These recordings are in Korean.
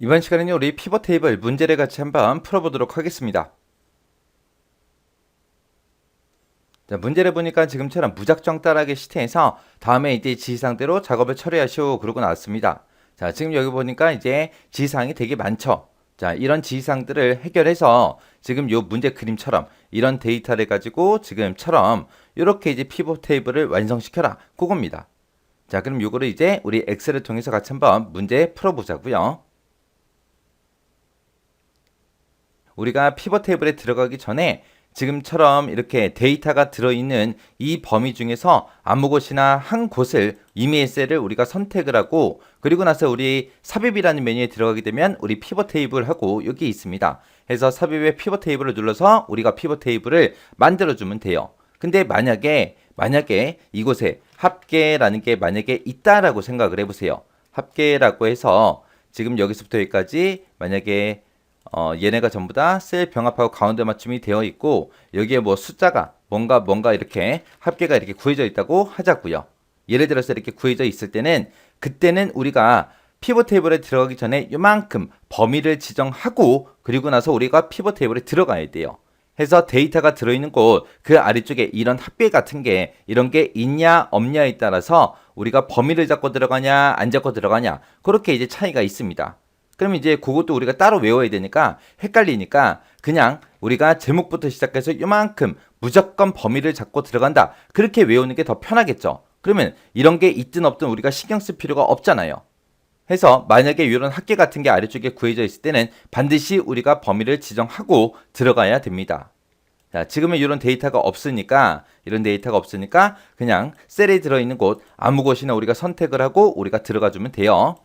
이번 시간에는 우리 피벗 테이블 문제를 같이 한번 풀어보도록 하겠습니다. 자, 문제를 보니까 지금처럼 무작정 따라하기 시트에서 다음에 이제 지시사항대로 작업을 처리하시오 그러고 나왔습니다. 자, 지금 여기 보니까 이제 지시사항이 되게 많죠. 자, 이런 지시사항들을 해결해서 지금 요 문제 그림처럼 이런 데이터를 가지고 지금처럼 이렇게 이제 피벗 테이블을 완성시켜라 그겁니다. 자, 그럼 요거를 이제 우리 엑셀을 통해서 같이 한번 문제 풀어보자고요. 우리가 피벗 테이블에 들어가기 전에 지금처럼 이렇게 데이터가 들어있는 이 범위 중에서 아무 곳이나 한 곳을 이메일 셀을 우리가 선택을 하고, 그리고 나서 우리 삽입이라는 메뉴에 들어가게 되면 우리 피벗 테이블하고 여기 있습니다. 해서 삽입의 피벗 테이블을 눌러서 우리가 피벗 테이블을 만들어주면 돼요. 근데 만약에 이곳에 합계라는 게 만약에 있다라고 생각을 해보세요. 합계라고 해서 지금 여기서부터 여기까지 만약에 얘네가 전부 다 셀 병합하고 가운데 맞춤이 되어 있고, 여기에 뭐 숫자가 뭔가 이렇게 합계가 이렇게 구해져 있다고 하자고요. 예를 들어서 이렇게 구해져 있을 때는, 그때는 우리가 피벗 테이블에 들어가기 전에 요만큼 범위를 지정하고, 그리고 나서 우리가 피벗 테이블에 들어가야 돼요. 해서 데이터가 들어있는 곳 그 아래쪽에 이런 합계 같은 게 이런 게 있냐 없냐에 따라서 우리가 범위를 잡고 들어가냐 안 잡고 들어가냐, 그렇게 이제 차이가 있습니다. 그럼 이제 그것도 우리가 따로 외워야 되니까 헷갈리니까 그냥 우리가 제목부터 시작해서 요만큼 무조건 범위를 잡고 들어간다, 그렇게 외우는 게 더 편하겠죠. 그러면 이런 게 있든 없든 우리가 신경 쓸 필요가 없잖아요. 해서 만약에 이런 합계 같은 게 아래쪽에 구해져 있을 때는 반드시 우리가 범위를 지정하고 들어가야 됩니다. 자, 지금은 이런 데이터가 없으니까 그냥 셀에 들어있는 곳 아무 곳이나 우리가 선택을 하고 우리가 들어가 주면 돼요.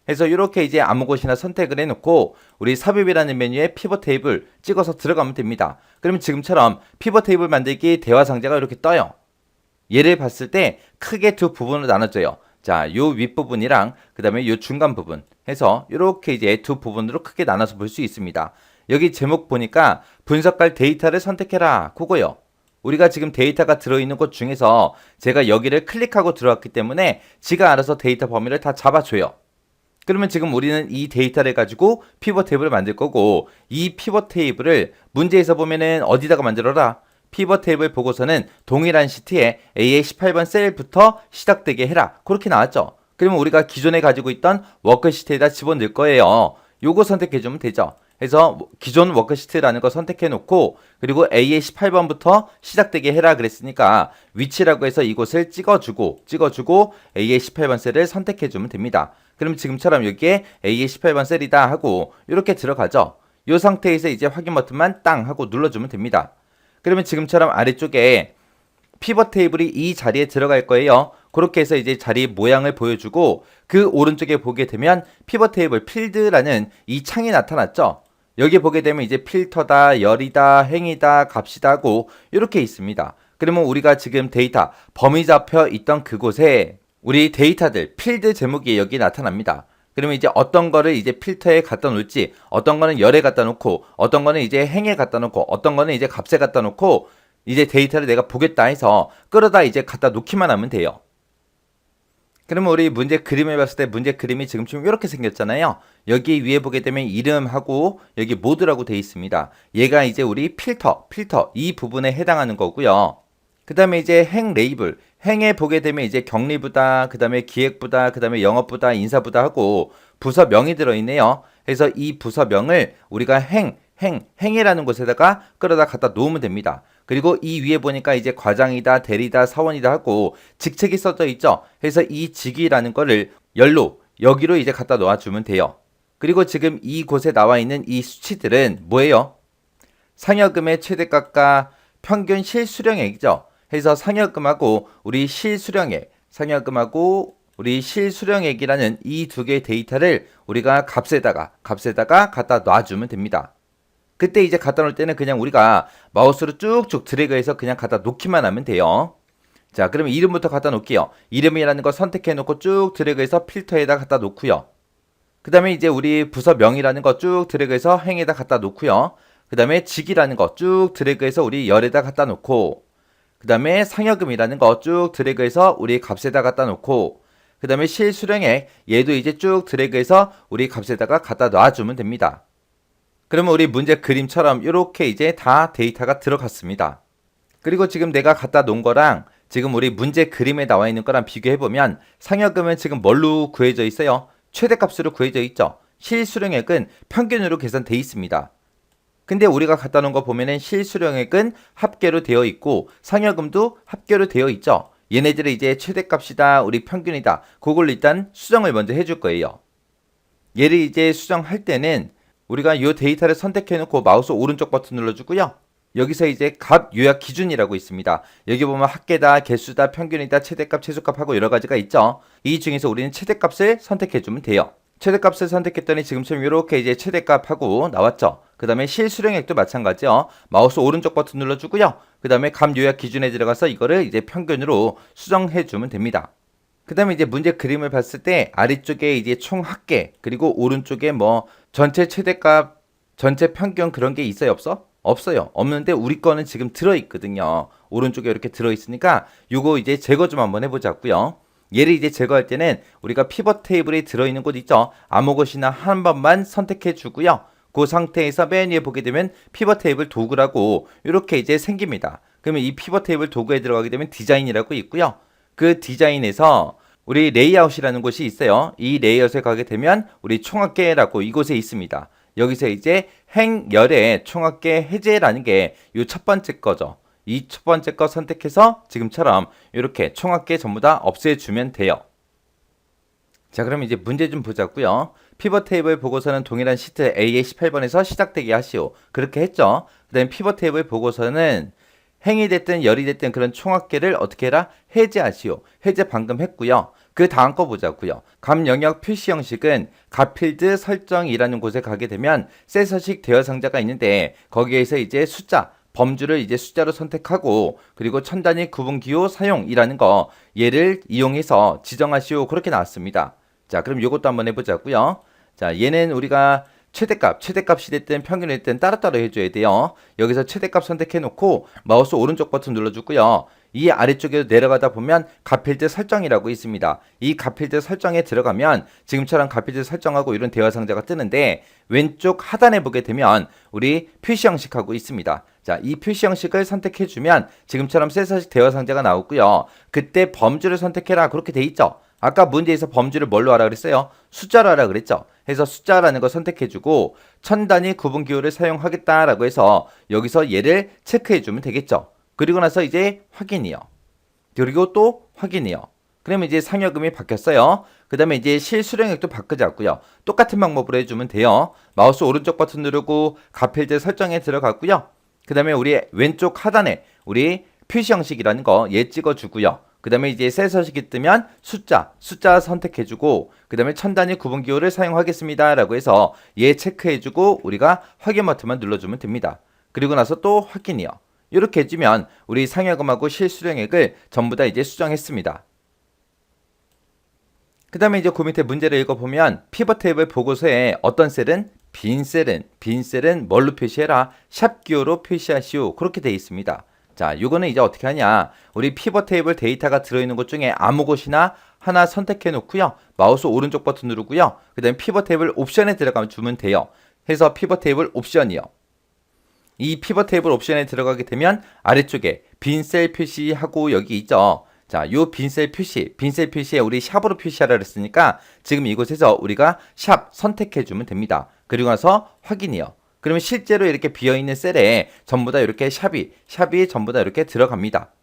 해서 이렇게 이제 아무 곳이나 선택을 해놓고 우리 삽입이라는 메뉴에 피벗 테이블 찍어서 들어가면 됩니다. 그러면 지금처럼 피벗 테이블 만들기 대화 상자가 이렇게 떠요. 얘를 봤을 때 크게 두 부분으로 나눠져요. 자, 요 윗부분이랑 그 다음에 요 중간 부분 해서 이렇게 이제 두 부분으로 크게 나눠서 볼 수 있습니다. 여기 제목 보니까 분석할 데이터를 선택해라 그거요. 우리가 지금 데이터가 들어있는 곳 중에서 제가 여기를 클릭하고 들어왔기 때문에 지가 알아서 데이터 범위를 다 잡아줘요. 그러면 지금 우리는 이 데이터를 가지고 피벗 테이블을 만들 거고, 이 피벗 테이블을 문제에서 보면은 어디다가 만들어라? 피벗 테이블 보고서는 동일한 시트에 AA18번 셀부터 시작되게 해라, 그렇게 나왔죠. 그러면 우리가 기존에 가지고 있던 워크시트에다 집어넣을 거예요. 요거 선택해주면 되죠. 해서 기존 워크시트라는 거 선택해 놓고, 그리고 AA18번부터 시작되게 해라 그랬으니까 위치라고 해서 이곳을 찍어주고 AA18번 셀을 선택해 주면 됩니다. 그럼 지금처럼 여기에 AA18번 셀이다 하고 이렇게 들어가죠. 이 상태에서 이제 확인 버튼만 땅 하고 눌러주면 됩니다. 그러면 지금처럼 아래쪽에 피벗 테이블이 이 자리에 들어갈 거예요. 그렇게 해서 이제 자리 모양을 보여주고, 그 오른쪽에 보게 되면 피벗 테이블 필드라는 이 창이 나타났죠. 여기 보게 되면 이제 필터다, 열이다, 행이다, 값이다 하고 이렇게 있습니다. 그러면 우리가 지금 데이터 범위 잡혀 있던 그곳에 우리 데이터들 필드 제목이 여기 나타납니다. 그러면 이제 어떤 거를 이제 필터에 갖다 놓을지, 어떤 거는 열에 갖다 놓고, 어떤 거는 이제 행에 갖다 놓고, 어떤 거는 이제 값에 갖다 놓고, 이제 데이터를 내가 보겠다 해서 끌어다 이제 갖다 놓기만 하면 돼요. 그러면 우리 문제 그림을 봤을 때 문제 그림이 지금쯤 이렇게 생겼잖아요. 여기 위에 보게 되면 이름하고 여기 모드라고 되어 있습니다. 얘가 이제 우리 필터 이 부분에 해당하는 거고요. 그 다음에 이제 행 레이블, 행에 보게 되면 이제 격리부다, 그 다음에 기획부다, 그 다음에 영업부다, 인사부다 하고 부서명이 들어있네요. 그래서 이 부서명을 우리가 행이라는 곳에다가 끌어다 갖다 놓으면 됩니다. 그리고 이 위에 보니까 이제 과장이다, 대리다, 사원이다 하고 직책이 써져 있죠. 그래서 이 직위라는 거를 열로 여기로 이제 갖다 놓아주면 돼요. 그리고 지금 이곳에 나와 있는 이 수치들은 뭐예요? 상여금의 최대가가 평균 실수령액이죠. 해서 상여금하고 우리 실수령액이라는 이 두 개의 데이터를 우리가 값에다가 갖다 놔주면 됩니다. 그때 이제 갖다 놓을 때는 그냥 우리가 마우스로 쭉쭉 드래그해서 그냥 갖다 놓기만 하면 돼요. 자, 그러면 이름부터 갖다 놓을게요. 이름이라는 거 선택해 놓고 쭉 드래그해서 필터에다 갖다 놓고요. 그 다음에 이제 우리 부서명이라는 거 쭉 드래그해서 행에다 갖다 놓고요. 그 다음에 직이라는 거 쭉 드래그해서 우리 열에다 갖다 놓고, 그 다음에 상여금이라는 거 쭉 드래그해서 우리 값에다 갖다 놓고, 그 다음에 실수령액 얘도 이제 쭉 드래그해서 우리 값에다가 갖다 놔주면 됩니다. 그러면 우리 문제 그림처럼 이렇게 이제 다 데이터가 들어갔습니다. 그리고 지금 내가 갖다 놓은 거랑 지금 우리 문제 그림에 나와 있는 거랑 비교해보면 상여금은 지금 뭘로 구해져 있어요? 최대값으로 구해져 있죠. 실수령액은 평균으로 계산돼 있습니다. 근데 우리가 갖다 놓은 거 보면은 실수령액은 합계로 되어 있고 상여금도 합계로 되어 있죠. 얘네들이 이제 최대값이다, 우리 평균이다. 그걸 일단 수정을 먼저 해줄 거예요. 얘를 이제 수정할 때는 우리가 이 데이터를 선택해 놓고 마우스 오른쪽 버튼 눌러주고요. 여기서 이제 값 요약 기준이라고 있습니다. 여기 보면 합계다, 개수다, 평균이다, 최대값, 최소값하고 여러 가지가 있죠. 이 중에서 우리는 최대값을 선택해 주면 돼요. 최대값을 선택했더니 지금처럼 이렇게 이제 최대값하고 나왔죠. 그 다음에 실수령액도 마찬가지요. 마우스 오른쪽 버튼 눌러주고요. 그 다음에 값 요약 기준에 들어가서 이거를 이제 평균으로 수정해 주면 됩니다. 그 다음에 이제 문제 그림을 봤을 때 아래쪽에 이제 총 합계, 그리고 오른쪽에 뭐 전체 최대값, 전체 평균 그런 게 있어요, 없어? 없어요. 없는데 우리 거는 지금 들어있거든요. 오른쪽에 이렇게 들어있으니까 요거 이제 제거 좀 한번 해보자고요. 얘를 이제 제거할 때는 우리가 피벗 테이블에 들어있는 곳 있죠. 아무 곳이나 한 번만 선택해 주고요. 그 상태에서 맨 위에 보게 되면 피벗 테이블 도구라고 이렇게 이제 생깁니다. 그러면 이 피벗 테이블 도구에 들어가게 되면 디자인이라고 있고요. 그 디자인에서 우리 레이아웃이라는 곳이 있어요. 이 레이아웃에 가게 되면 우리 총합계라고 이곳에 있습니다. 여기서 이제 행열의 총합계 해제라는 게 이 첫 번째 거죠. 이 첫 번째 거 선택해서 지금처럼 이렇게 총합계 전부 다 없애주면 돼요. 자, 그럼 이제 문제 좀 보자고요. 피벗 테이블 보고서는 동일한 시트 A의 18번에서 시작되게 하시오. 그렇게 했죠. 그 다음에 피벗 테이블 보고서는 행이 됐든 열이 됐든 그런 총합계를 어떻게 해라? 해제하시오. 해제 방금 했고요. 그 다음 거 보자고요. 값 영역 표시 형식은 값필드 설정이라는 곳에 가게 되면 셋서식 대여 상자가 있는데 거기에서 이제 숫자, 범주를 이제 숫자로 선택하고 그리고 천단위 구분 기호 사용이라는 거 얘를 이용해서 지정하시오. 그렇게 나왔습니다. 자, 그럼 이것도 한번 해보자고요. 자, 얘는 우리가 최대값이 됐든 평균이 됐든 따로따로 해줘야 돼요. 여기서 최대값 선택해 놓고 마우스 오른쪽 버튼 눌러주고요. 이 아래쪽에 내려가다 보면 값필드 설정이라고 있습니다. 이 값필드 설정에 들어가면 지금처럼 값필드 설정하고 이런 대화 상자가 뜨는데 왼쪽 하단에 보게 되면 우리 표시 형식하고 있습니다. 자, 이 표시 형식을 선택해 주면 지금처럼 셋서식 대화 상자가 나오고요. 그때 범주를 선택해라 그렇게 돼 있죠. 아까 문제에서 범주를 뭘로 하라 그랬어요? 숫자로 하라 그랬죠. 해서 숫자라는 거 선택해주고 천단위 구분 기호를 사용하겠다라고 해서 여기서 얘를 체크해주면 되겠죠. 그리고 나서 이제 확인이요. 그리고 또 확인이요. 그러면 이제 상여금이 바뀌었어요. 그 다음에 이제 실수령액도 바꾸자고요. 똑같은 방법으로 해주면 돼요. 마우스 오른쪽 버튼 누르고 값필드 설정에 들어갔고요. 그 다음에 우리 왼쪽 하단에 우리 표시 형식이라는 거 얘 찍어주고요. 그 다음에 이제 새 서식이 뜨면 숫자 선택해주고 그 다음에 천단위 구분 기호를 사용하겠습니다 라고 해서 얘 체크해주고 우리가 확인 버튼만 눌러주면 됩니다. 그리고 나서 또 확인이요. 이렇게 해주면 우리 상여금하고 실수령액을 전부 다 이제 수정했습니다. 그 다음에 이제 그 밑에 문제를 읽어보면 피벗 테이블 보고서에 어떤 셀은 빈 셀은 뭘로 표시해라? 샵 기호로 표시하시오. 그렇게 되어 있습니다. 자, 요거는 이제 어떻게 하냐? 우리 피벗 테이블 데이터가 들어있는 곳 중에 아무 곳이나 하나 선택해 놓고요. 마우스 오른쪽 버튼 누르고요. 그 다음에 피벗 테이블 옵션에 들어가면 주면 돼요. 해서 피벗 테이블 옵션이요. 이 피벗 테이블 옵션에 들어가게 되면 아래쪽에 빈 셀 표시하고 여기 있죠. 자, 요 빈 셀 표시에 우리 샵으로 표시하라 그랬으니까 지금 이곳에서 우리가 샵 선택해 주면 됩니다. 그리고 나서 확인이요. 그러면 실제로 이렇게 비어있는 셀에 전부 다 이렇게 샵이 전부 다 이렇게 들어갑니다.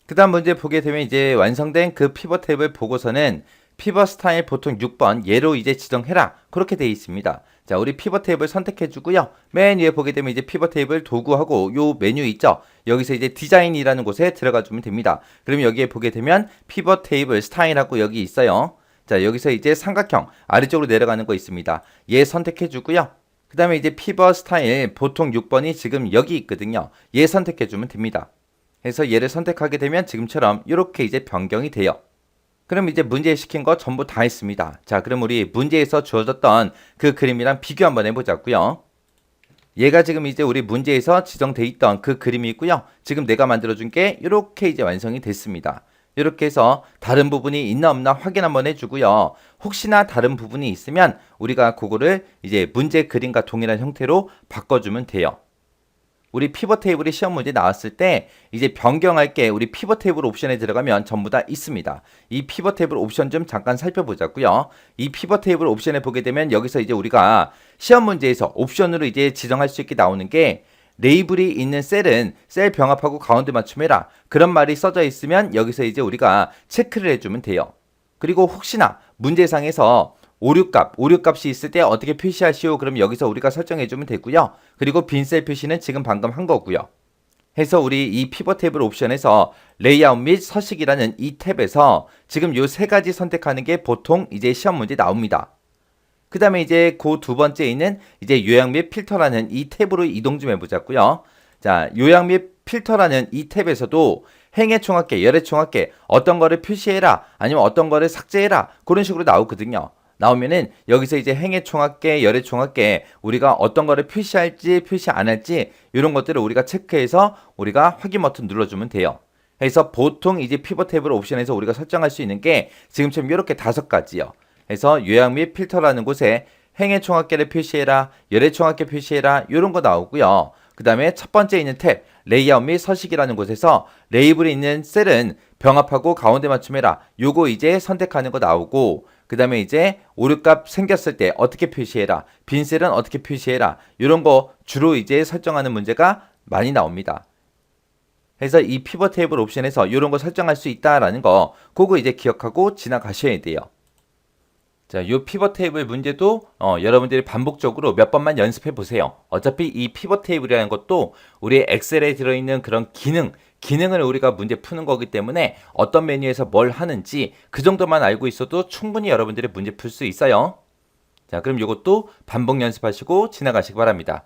그 다음 문제 보게 되면 이제 완성된 그 피벗 테이블 보고서는 피벗 스타일 보통 6번 얘로 이제 지정해라. 그렇게 되어 있습니다. 자, 우리 피벗 테이블 선택해 주고요. 맨 위에 보게 되면 이제 피벗 테이블 도구하고 요 메뉴 있죠. 여기서 이제 디자인이라는 곳에 들어가 주면 됩니다. 그러면 여기에 보게 되면 피벗 테이블 스타일하고 여기 있어요. 자, 여기서 이제 삼각형 아래쪽으로 내려가는 거 있습니다. 얘 선택해 주고요. 그 다음에 이제 피벗 스타일 보통 6번이 지금 여기 있거든요. 얘 선택해 주면 됩니다. 해서 얘를 선택하게 되면 지금처럼 이렇게 이제 변경이 돼요. 그럼 이제 문제 시킨 거 전부 다 했습니다. 자, 그럼 우리 문제에서 주어졌던 그 그림이랑 비교 한번 해보자고요. 얘가 지금 이제 우리 문제에서 지정돼 있던 그 그림이 있고요. 지금 내가 만들어준 게 이렇게 이제 완성이 됐습니다. 이렇게 해서 다른 부분이 있나 없나 확인 한번 해주고요. 혹시나 다른 부분이 있으면 우리가 그거를 이제 문제 그림과 동일한 형태로 바꿔주면 돼요. 우리 피벗 테이블이 시험 문제 나왔을 때 이제 변경할 게 우리 피벗 테이블 옵션에 들어가면 전부 다 있습니다. 이 피벗 테이블 옵션 좀 잠깐 살펴보자고요. 이 피벗 테이블 옵션에 보게 되면 여기서 이제 우리가 시험 문제에서 옵션으로 이제 지정할 수 있게 나오는 게 레이블이 있는 셀은 셀 병합하고 가운데 맞춤해라. 그런 말이 써져 있으면 여기서 이제 우리가 체크를 해주면 돼요. 그리고 혹시나 문제상에서 오류값이 있을 때 어떻게 표시하시오? 그럼 여기서 우리가 설정해주면 되고요. 그리고 빈셀 표시는 지금 방금 한 거고요. 해서 우리 이 피벗 테이블 옵션에서 레이아웃 및 서식이라는 이 탭에서 지금 요 세 가지 선택하는 게 보통 이제 시험 문제 나옵니다. 그 다음에 이제 그 두 번째 있는 이제 요약 및 필터라는 이 탭으로 이동 좀 해보자고요. 자, 요약 및 필터라는 이 탭에서도 행의 총합계, 열의 총합계, 어떤 거를 표시해라, 아니면 어떤 거를 삭제해라, 그런 식으로 나오거든요. 나오면은 여기서 이제 행의 총합계, 열의 총합계, 우리가 어떤 거를 표시할지 표시 안 할지 이런 것들을 우리가 체크해서 우리가 확인 버튼 눌러주면 돼요. 그래서 보통 이제 피벗 테이블 옵션에서 우리가 설정할 수 있는 게 지금처럼 이렇게 5가지요. 그래서 요약 및 필터라는 곳에 행의 총합계를 표시해라, 열의 총합계 표시해라, 이런 거 나오고요. 그 다음에 첫 번째 있는 탭, 레이아웃 및 서식이라는 곳에서 레이블이 있는 셀은 병합하고 가운데 맞춤해라. 요거 이제 선택하는 거 나오고, 그 다음에 이제 오류값 생겼을 때 어떻게 표시해라, 빈셀은 어떻게 표시해라, 이런 거 주로 이제 설정하는 문제가 많이 나옵니다. 그래서 이 피벗 테이블 옵션에서 이런 거 설정할 수 있다라는 거, 그거 이제 기억하고 지나가셔야 돼요. 자, 요 피벗 테이블 문제도 여러분들이 반복적으로 몇 번만 연습해 보세요. 어차피 이 피벗 테이블이라는 것도 우리 엑셀에 들어있는 그런 기능을 우리가 문제 푸는 거기 때문에 어떤 메뉴에서 뭘 하는지 그 정도만 알고 있어도 충분히 여러분들이 문제 풀 수 있어요. 자, 그럼 이것도 반복 연습하시고 지나가시기 바랍니다.